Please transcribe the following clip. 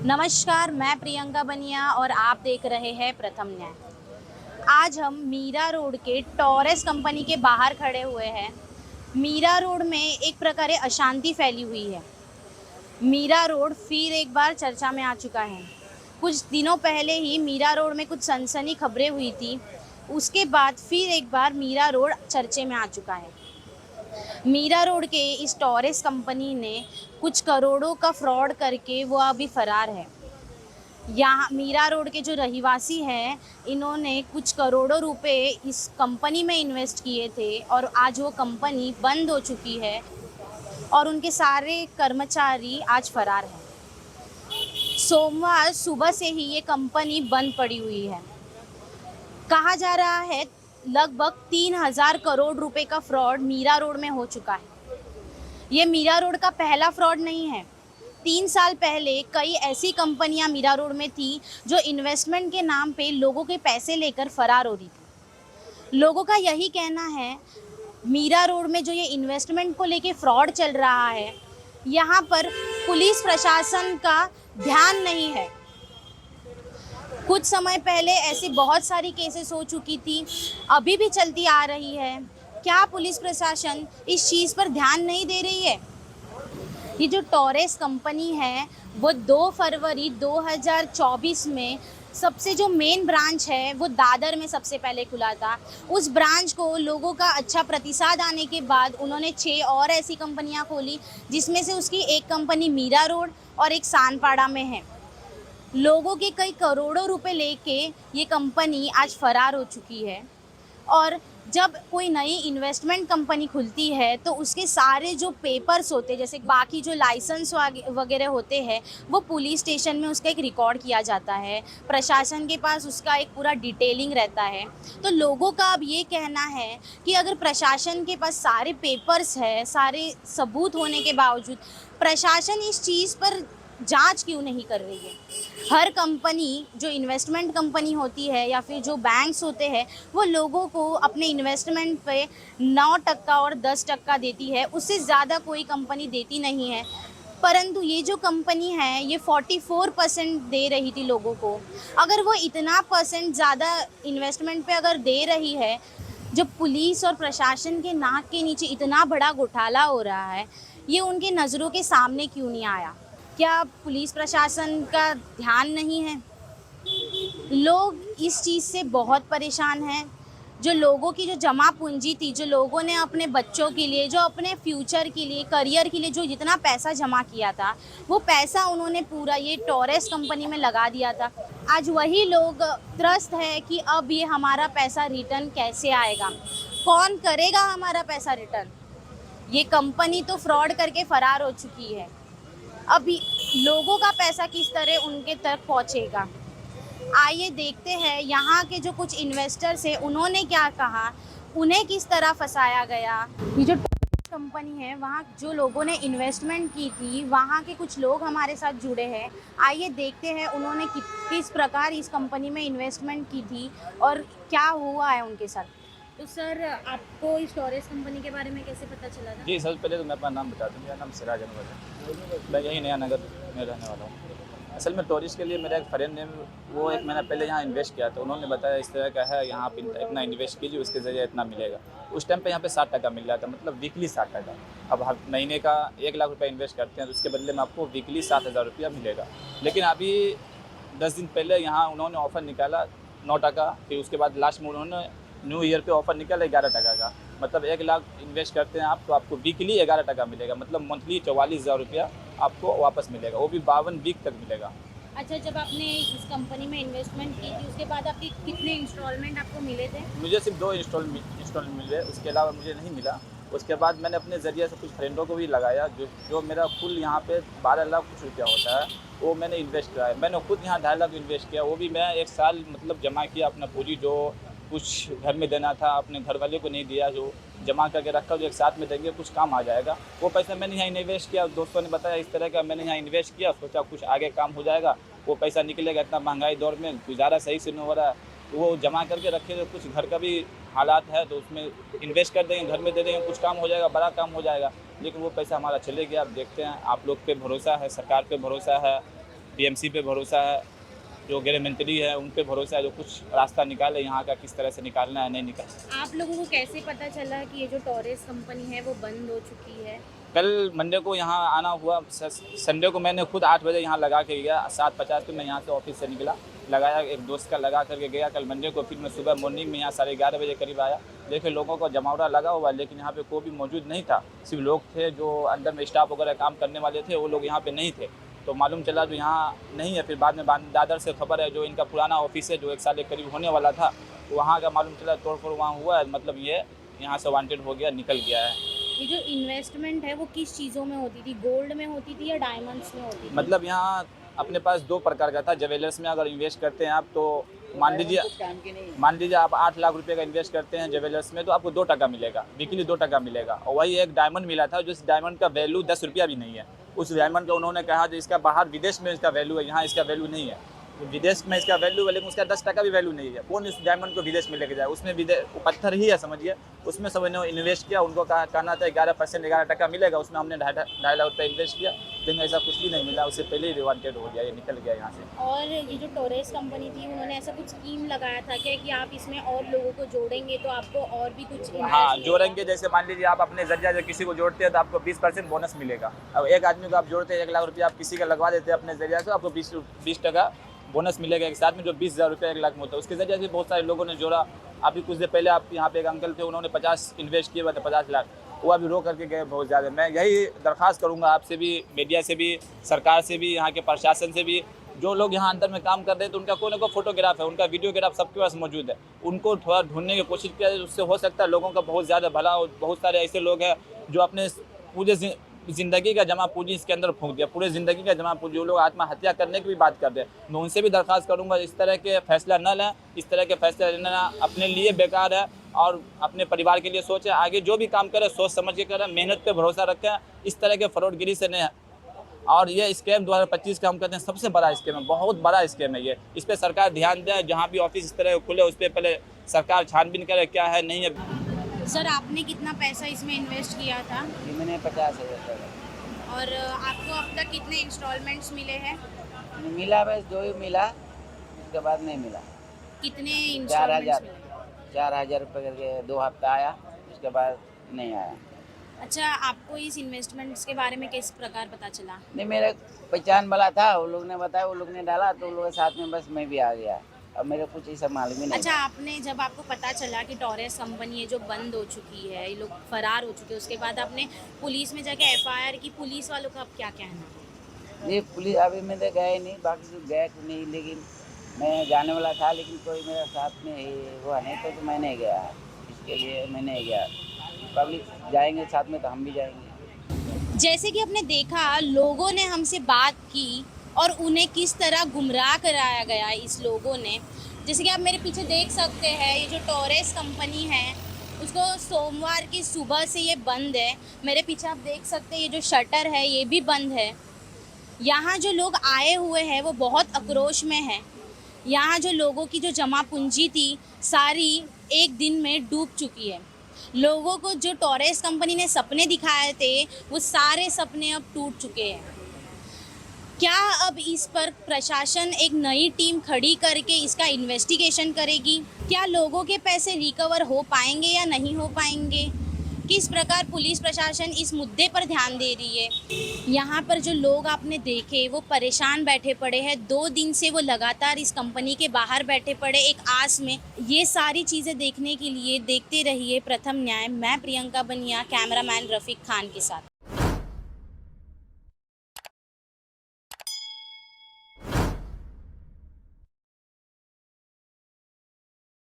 नमस्कार, मैं प्रियंका बनिया और आप देख रहे हैं प्रथम न्याय। आज हम मीरा रोड के टॉरेस कंपनी के बाहर खड़े हुए हैं। मीरा रोड में एक प्रकारे अशांति फैली हुई है। मीरा रोड फिर एक बार चर्चा में आ चुका है। कुछ दिनों पहले ही मीरा रोड में कुछ सनसनी खबरें हुई थी। उसके बाद फिर एक बार मीरा रोड चर्चे में आ चुका है। मीरा रोड के इस टॉरेस कंपनी ने कुछ करोड़ों का फ्रॉड करके वो अभी फरार है। यहाँ मीरा रोड के जो रहिवासी हैं, इन्होंने कुछ करोड़ों रुपए इस कंपनी में इन्वेस्ट किए थे और आज वो कंपनी बंद हो चुकी है और उनके सारे कर्मचारी आज फरार हैं। सोमवार सुबह से ही ये कंपनी बंद पड़ी हुई है। कहा जा रहा है लगभग 3,000 करोड़ रुपए का फ्रॉड मीरा रोड में हो चुका है। ये मीरा रोड का पहला फ्रॉड नहीं है। 3 साल पहले कई ऐसी कंपनियां मीरा रोड में थी जो इन्वेस्टमेंट के नाम पे लोगों के पैसे लेकर फरार हो रही थी। लोगों का यही कहना है, मीरा रोड में जो ये इन्वेस्टमेंट को लेके फ्रॉड चल रहा है, यहाँ पर पुलिस प्रशासन का ध्यान नहीं है। कुछ समय पहले ऐसी बहुत सारी केसेस हो चुकी थी, अभी भी चलती आ रही है। क्या पुलिस प्रशासन इस चीज़ पर ध्यान नहीं दे रही है? ये जो टॉरेस कंपनी है वो 2 फरवरी 2024 में सबसे जो मेन ब्रांच है वो दादर में सबसे पहले खुला था। उस ब्रांच को लोगों का अच्छा प्रतिसाद आने के बाद उन्होंने 6 और ऐसी कंपनियां खोली, जिसमें से उसकी एक कंपनी मीरा रोड और एक सानपाड़ा में है। लोगों के कई करोड़ों रुपए लेके ये कंपनी आज फरार हो चुकी है। और जब कोई नई इन्वेस्टमेंट कंपनी खुलती है तो उसके सारे जो पेपर्स होते हैं, जैसे बाकी जो लाइसेंस वगैरह होते हैं, वो पुलिस स्टेशन में उसका एक रिकॉर्ड किया जाता है। प्रशासन के पास उसका एक पूरा डिटेलिंग रहता है। तो लोगों का अब ये कहना है कि अगर प्रशासन के पास सारे पेपर्स है, सारे सबूत होने के बावजूद प्रशासन इस चीज़ पर जांच क्यों नहीं कर रही है? हर कंपनी जो इन्वेस्टमेंट कंपनी होती है या फिर जो बैंक्स होते हैं, वो लोगों को अपने इन्वेस्टमेंट पे 9% और 10% देती है, उससे ज़्यादा कोई कंपनी देती नहीं है। परंतु ये जो कंपनी है ये 44% दे रही थी लोगों को। अगर वो इतना परसेंट ज़्यादा इन्वेस्टमेंट पे अगर दे रही है, जो पुलिस और प्रशासन के नाक के नीचे इतना बड़ा घोटाला हो रहा है, ये उनके नज़रों के सामने क्यों नहीं आया? क्या पुलिस प्रशासन का ध्यान नहीं है? लोग इस चीज़ से बहुत परेशान हैं। जो लोगों की जो जमा पूंजी थी, जो लोगों ने अपने बच्चों के लिए, जो अपने फ्यूचर के लिए, करियर के लिए जो जितना पैसा जमा किया था, वो पैसा उन्होंने पूरा ये टॉरेस कंपनी में लगा दिया था। आज वही लोग त्रस्त है कि अब ये हमारा पैसा रिटर्न कैसे आएगा? कौन करेगा हमारा पैसा रिटर्न? ये कंपनी तो फ्रॉड करके फरार हो चुकी है। अभी लोगों का पैसा किस तरह उनके तक पहुंचेगा? आइए देखते हैं यहाँ के जो कुछ इन्वेस्टर्स हैं उन्होंने क्या कहा, उन्हें किस तरह फंसाया गया। ये जो कंपनी है, वहाँ जो लोगों ने इन्वेस्टमेंट की थी, वहाँ के कुछ लोग हमारे साथ जुड़े हैं। आइए देखते हैं उन्होंने किस प्रकार इस कंपनी में इन्वेस्टमेंट की थी और क्या हुआ है उनके साथ। तो सर, आपको इस टॉरेस कंपनी के बारे में कैसे पता चला था? जी, सबसे पहले तो मैं अपना नाम बता दूँ। मेरा नाम सिराज अनवर है। मैं यहीं नया नगर में रहने वाला हूँ। असल में टूरिस्ट के लिए मेरा एक फ्रेंड ने वो 1 महीना पहले यहाँ इन्वेस्ट किया, तो उन्होंने बताया इस तरह का है, यहाँ पे इतना इन्वेस्ट कीजिए, उसके ज़रिए इतना मिलेगा। उस टाइम पे यहाँ पे 60% मिल रहा था, मतलब वीकली 60%। अब हर महीने का 1 लाख रुपये इन्वेस्ट करते हैं तो उसके बदले में आपको वीकली 7,000 रुपया मिलेगा। लेकिन अभी 10 दिन पहले यहाँ उन्होंने ऑफ़र निकाला 9%, फिर उसके बाद लास्ट में उन्होंने न्यू ईयर पे ऑफ़र निकाला 11% का। मतलब 1 लाख इन्वेस्ट करते हैं आप तो आपको वीकली 11% मिलेगा, मतलब मंथली 44,000 रुपया आपको वापस मिलेगा, वो भी 52 वीक तक मिलेगा। अच्छा, जब आपने इस कंपनी में इन्वेस्टमेंट की थी उसके बाद आपके कितने इंस्टॉलमेंट आपको मिले थे? मुझे सिर्फ 2 इंस्टॉल मिले, उसके अलावा मुझे नहीं मिला। उसके बाद मैंने अपने ज़रिए से कुछ फ्रेंडों को भी लगाया, जो मेरा कुल यहाँ पे 12 लाख कुछ रुपया होता है, वो मैंने इन्वेस्ट कराया। मैंने खुद यहाँ 2.5 लाख इन्वेस्ट किया, वो भी मैं 1 साल मतलब जमा किया अपना पूरी, जो कुछ घर में देना था अपने घर वाले को नहीं दिया, जो जमा करके रखा जो एक साथ में देंगे कुछ काम आ जाएगा। वो पैसा मैंने यहाँ इन्वेस्ट किया, दोस्तों ने बताया इस तरह का, मैंने यहाँ इन्वेस्ट किया, सोचा कुछ आगे काम हो जाएगा, वो पैसा निकलेगा। इतना महंगाई दौर में गुजारा सही से नहीं हो रहा है, तो वो जमा करके रखे, तो कुछ घर का भी हालात है तो उसमें इन्वेस्ट कर देंगे, घर में दे देंगे, कुछ काम हो जाएगा, बड़ा काम हो जाएगा। लेकिन वो पैसा हमारा चले गया। अब देखते हैं, आप लोग पे भरोसा है, सरकार पे भरोसा है, टीएमसी पे भरोसा है, जो गृह मंत्री है उन पे भरोसा है, जो कुछ रास्ता निकाले यहाँ का किस तरह से निकालना है नहीं निकाल। आप लोगों को कैसे पता चला कि ये जो टॉरेस कंपनी है वो बंद हो चुकी है? कल मंडे को यहाँ आना हुआ, संडे को मैंने खुद 8 बजे यहाँ लगा के गया, 7:50 पे मैं यहाँ से ऑफिस से निकला, लगाया, एक दोस्त का लगा करके गया। कल मंडे को फिर मैं सुबह मॉर्निंग में यहाँ 11:30 बजे करीब आया, देखे लोगों को जमावड़ा लगा हुआ, लेकिन यहाँ पे कोई भी मौजूद नहीं था। सिर्फ लोग थे जो अंदर में स्टाफ वगैरह काम करने वाले थे, वो लोग यहाँ पे नहीं थे। तो मालूम चला जो यहाँ नहीं है। फिर बाद में दादर से खबर है, जो इनका पुराना ऑफिस है जो 1 साल के करीब होने वाला था, वहाँ का मालूम चला तोड़फोड़ वहाँ हुआ है, मतलब ये यहाँ से वांटेड हो गया, निकल गया है। ये जो इन्वेस्टमेंट है वो किस चीज़ों में होती थी? गोल्ड में होती थी या डायमंड्स में होती थी? मतलब यहाँ अपने पास 2 प्रकार का था। ज्वेलर्स में अगर इन्वेस्ट करते हैं आप, तो मान लीजिए आप 8 लाख रुपए का इन्वेस्ट करते हैं ज्वेलर्स में, तो आपको 2% मिलेगा, वीकली 2% मिलेगा। और वही एक डायमंड मिला था, जो इस डायमंड का वैल्यू 10 रुपया भी नहीं है। उस डायमंड का उन्होंने कहा जो इसका बाहर विदेश में इसका वैल्यू है, यहाँ इसका वैल्यू नहीं है। विदेश में इसका वैल्यू है, लेकिन उसका 10% भी वैल्यू नहीं है। कौन इस डायमंड को विदेश में लेके जाए? उसमें वो पत्थर ही है समझिए, उसमें सब ने इन्वेस्ट किया। उनको कहना था 11% 11% मिलेगा, उसमें हमने 2.5 लाख रुपये इन्वेस्ट किया, लेकिन ऐसा कुछ भी नहीं मिला। उससे पहले ही रिवांटेड हो गया, ये निकल गया यहाँ से। और ये जो टॉरेस कंपनी थी, उन्होंने ऐसा कुछ स्कीम लगाया था क्या कि आप इसमें और लोगों को जोड़ेंगे तो आपको और भी कुछ हाँ, जोड़ेंगे। जैसे मान लीजिए आप अपने जरिया से किसी को जोड़ते हैं तो आपको 20% बोनस मिलेगा। अब एक आदमी को आप जोड़ते हैं, 1 लाख रुपये आप किसी का लगवा देते हैं अपने जरिया से, आपको 20% बोनस मिलेगा एक साथ में, जो 20,000 रुपये 1 लाख में होता है। उसके जरिए से बहुत सारे लोगों ने जोड़ा। अभी कुछ देर पहले आप यहाँ पे एक अंकल थे, उन्होंने 50 इन्वेस्ट किए हुए थे, 50 लाख, वो अभी रो करके गए बहुत ज़्यादा। मैं यही दरख्वास्त करूँगा आपसे भी, मीडिया से भी, सरकार से भी, यहाँ के प्रशासन से भी, जो लोग यहाँ अंदर में काम कर रहे हैं तो उनका कोई ना कोई फोटोग्राफ है, उनका वीडियोग्राफ सबके पास मौजूद है, उनको थोड़ा ढूंढने की कोशिश किया जाए। उससे हो सकता है लोगों का बहुत ज़्यादा भला हो। बहुत सारे ऐसे लोग हैं जो अपने पूरे ज़िंदगी का जमा पूंजी इसके अंदर फूंक दिया, पूरे ज़िंदगी का जमा पूंजी। वो लोग आत्महत्या करने की भी बात करते हैं। मैं उनसे भी दरख्वास्त करूँगा इस तरह के फैसला न लें। इस तरह के फैसला लेना अपने लिए बेकार है और अपने परिवार के लिए सोचें। आगे जो भी काम करें सोच समझ के करें, मेहनत पे भरोसा रखें, इस तरह के फ्रॉडगिरी से नहीं। और ये स्कैम 2025 का हम कहते हैं सबसे बड़ा स्कैम है, बहुत बड़ा स्कैम है ये। इस पर सरकार ध्यान दे, जहाँ भी ऑफिस इस तरह खुले उस पर पहले सरकार छानबीन करे क्या है नहीं है। सर, आपने कितना पैसा इसमें इन्वेस्ट किया था? मैंने 50,000 और आपको अब तक कितने इंस्टॉलमेंट्स मिले हैं? मिला, बस 2 ही मिला, उसके बाद नहीं मिला। कितने इंस्टॉलमेंट्स 4,000 मिले? 4,000 रुपये करके 2 हफ्ता आया, उसके बाद नहीं आया। अच्छा, आपको इस इन्वेस्टमेंट्स के बारे में किस प्रकार पता चला? नहीं, मेरा पहचान वाला था, वो लोग ने बताया, वो लोग ने डाला, तो उन लोगों के साथ में बस मैं भी आ गया। अब मेरे कुछ ही सब मालूम ही नहीं। अच्छा, आपने जब आपको पता चला कि टॉरेस कंपनी है जो बंद हो चुकी है, ये लोग फरार हो चुके हैं, उसके बाद आपने पुलिस में जाके FIR की, पुलिस वालों का अब क्या कहना है? ये पुलिस अभी मैं तो गए नहीं, बाकी तो गए तो नहीं, लेकिन मैं जाने वाला था, लेकिन कोई मेरा साथ में हुआ नहीं, तो मैं नहीं गया। इसके लिए मैं नहीं गया। पब्लिक जाएंगे साथ में तो हम भी जाएंगे। जैसे कि आपने देखा, लोगों ने हमसे बात की और उन्हें किस तरह गुमराह कराया गया इस लोगों ने। जैसे कि आप मेरे पीछे देख सकते हैं, ये जो टॉरेस कंपनी है उसको सोमवार की सुबह से ये बंद है। मेरे पीछे आप देख सकते हैं, ये जो शटर है ये भी बंद है। यहाँ जो लोग आए हुए हैं वो बहुत आक्रोश में हैं। यहाँ जो लोगों की जो जमा पूंजी थी सारी एक दिन में डूब चुकी है। लोगों को जो टॉरेस कंपनी ने सपने दिखाए थे वो सारे सपने अब टूट चुके हैं। क्या अब इस पर प्रशासन एक नई टीम खड़ी करके इसका इन्वेस्टिगेशन करेगी? क्या लोगों के पैसे रिकवर हो पाएंगे या नहीं हो पाएंगे? किस प्रकार पुलिस प्रशासन इस मुद्दे पर ध्यान दे रही है? यहाँ पर जो लोग आपने देखे वो परेशान बैठे पड़े हैं। 2 दिन से वो लगातार इस कंपनी के बाहर बैठे पड़े एक आस में। ये सारी चीज़ें देखने के लिए देखते रहिए प्रथम न्याय। मैं प्रियंका बनिया, कैमरामैन रफ़ीक खान के साथ।